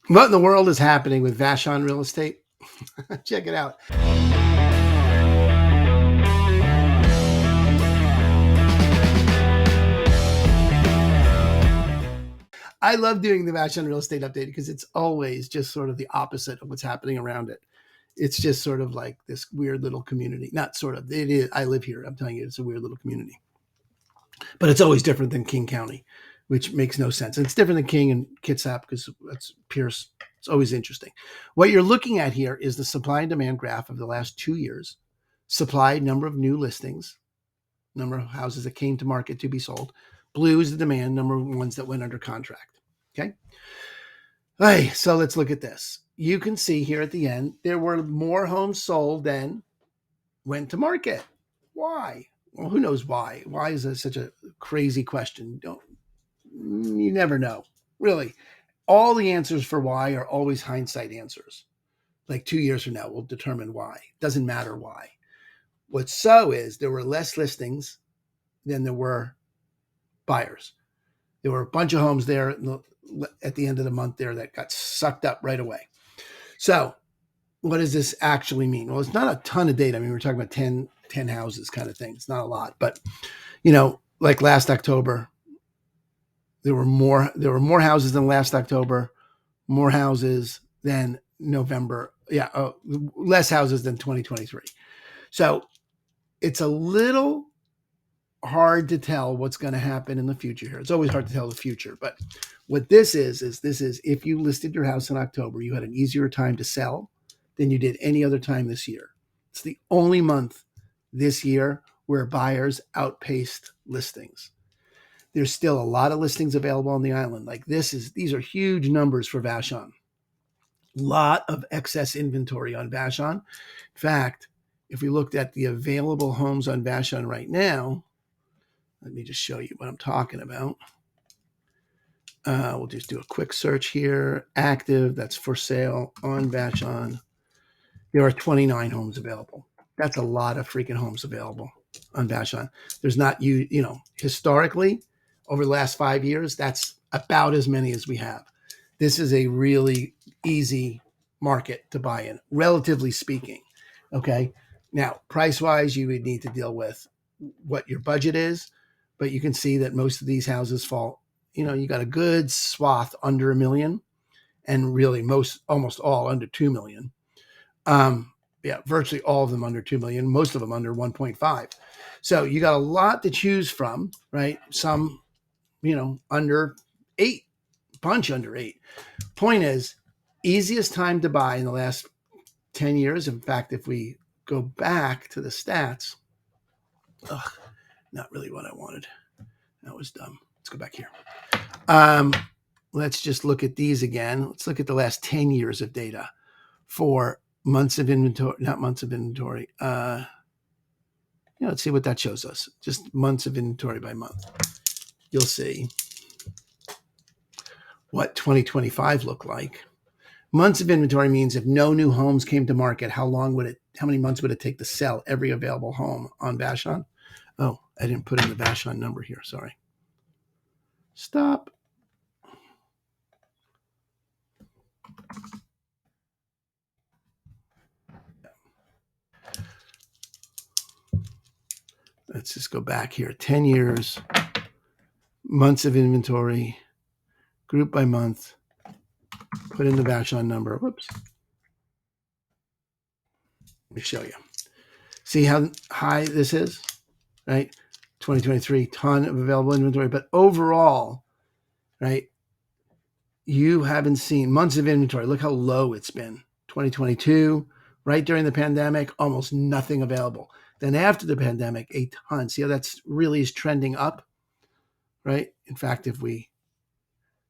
What in the world is happening with Vashon Real Estate? Check it out. I love doing the Vashon Real Estate update because it's always just sort of the opposite of what's happening around it. It's just sort of like this weird little community. Not sort of, it is. I live here. I'm telling you, it's a weird little community. But it's always different than King County, which makes no sense. And it's different than King and Kitsap because that's Pierce. It's always interesting. What you're looking at here is the supply and demand graph of the last 2 years. Supply, number of new listings, number of houses that came to market to be sold. Blue is the demand, number of ones that went under contract. Okay. Hey, so let's look at this. You can see here at the end, there were more homes sold than went to market. Why? Well, who knows why? Why is this such a crazy question? You never know. Really. All the answers for why are always hindsight answers. Like 2 years from now, we'll determine why. Doesn't matter why. What's so is there were less listings than there were buyers. There were a bunch of homes there at the end of the month there that got sucked up right away. So what does this actually mean? Well, it's not a ton of data. I mean, we're talking about 10 houses kind of thing. It's not a lot, but like last October, there were more houses than last October, more houses than November. Yeah, less houses than 2023. So it's a little hard to tell what's going to happen in the future here. It's always hard to tell the future, but what this is if you listed your house in October, you had an easier time to sell than you did any other time this year. It's the only month this year where buyers outpaced listings. There's still a lot of listings available on the island. Like these are huge numbers for Vashon. Lot of excess inventory on Vashon. In fact, if we looked at the available homes on Vashon right now, let me just show you what I'm talking about. We'll just do a quick search here. Active, that's for sale on Vashon. There are 29 homes available. That's a lot of freaking homes available on Vashon. There's not, historically, over the last 5 years, that's about as many as we have. This is a really easy market to buy in, relatively speaking. Okay. Now, price-wise, you would need to deal with what your budget is, but you can see that most of these houses fall, you got a good swath under $1 million, and really almost all under $2 million. Virtually all of them under 2 million, most of them under 1.5. So you got a lot to choose from, right? Some, under 8, bunch under 8. Point is, easiest time to buy in the last 10 years. In fact, if we go back to the stats, not really what I wanted. That was dumb. Let's go back here. Let's just look at these again. Let's look at the last 10 years of data for months of inventory, not months of inventory. Let's see what that shows us. Just months of inventory by month. You'll see what 2025 looked like. Months of inventory means if no new homes came to market, how many months would it take to sell every available home on Vashon? Oh, I didn't put in the Vashon number here. Sorry. Stop. Let's just go back here. 10 years, months of inventory, group by month, put in the Vashon number. Whoops. Let me show you. See how high this is, right? 2023, ton of available inventory. But overall, right, you haven't seen months of inventory. Look how low it's been. 2022, right during the pandemic, almost nothing available. Then after the pandemic, a ton. See how that's really is trending up, right? In fact, if we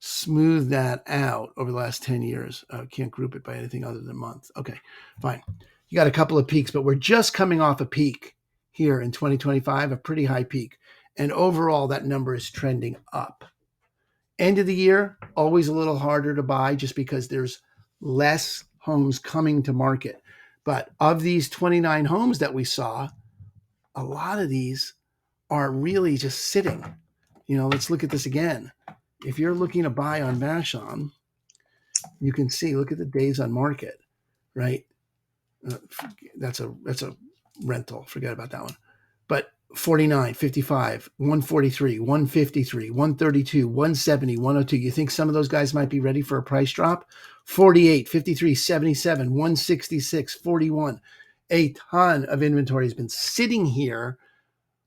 smooth that out over the last 10 years, can't group it by anything other than month. Okay, fine. You got a couple of peaks, but we're just coming off a peak here in 2025, a pretty high peak. And overall, that number is trending up. End of the year, always a little harder to buy just because there's less homes coming to market. But of these 29 homes that we saw, a lot of these are really just sitting. Let's look at this again. If you're looking to buy on Vashon, you can see, look at the days on market, right? Uh, that's a rental. Forget about that one. But 49, 55, 143, 153, 132, 170, 102. You think some of those guys might be ready for a price drop? 48, 53, 77, 166, 41. A ton of inventory has been sitting here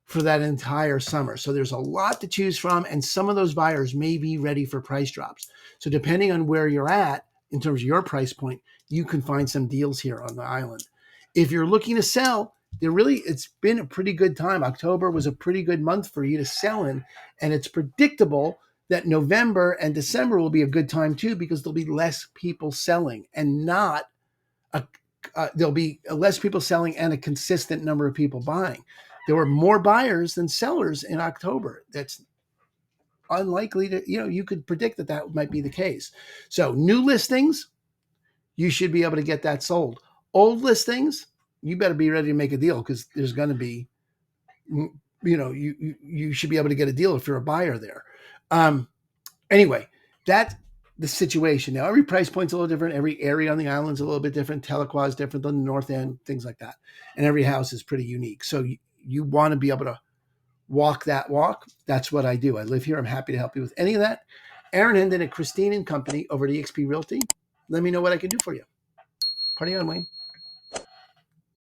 for that entire summer. So there's a lot to choose from, and some of those buyers may be ready for price drops. So depending on where you're at in terms of your price point, you can find some deals here on the island. If you're looking to sell, it's been a pretty good time. October was a pretty good month for you to sell in, and it's predictable that November and December will be a good time too, because there'll be less people selling and not there'll be less people selling and a consistent number of people buying. There were more buyers than sellers in October. That's unlikely to, you could predict that might be the case. So new listings, you should be able to get that sold. Old listings, you better be ready to make a deal, because there's going to be, you should be able to get a deal if you're a buyer there. Anyway, that's the situation. Now, every price point's a little different. Every area on the island's a little bit different. Tahlequah is different than the North End, things like that. And every house is pretty unique. So you want to be able to walk that walk. That's what I do. I live here. I'm happy to help you with any of that. Aaron Hendon at Christine and Company over at eXp Realty. Let me know what I can do for you. Party on, Wayne.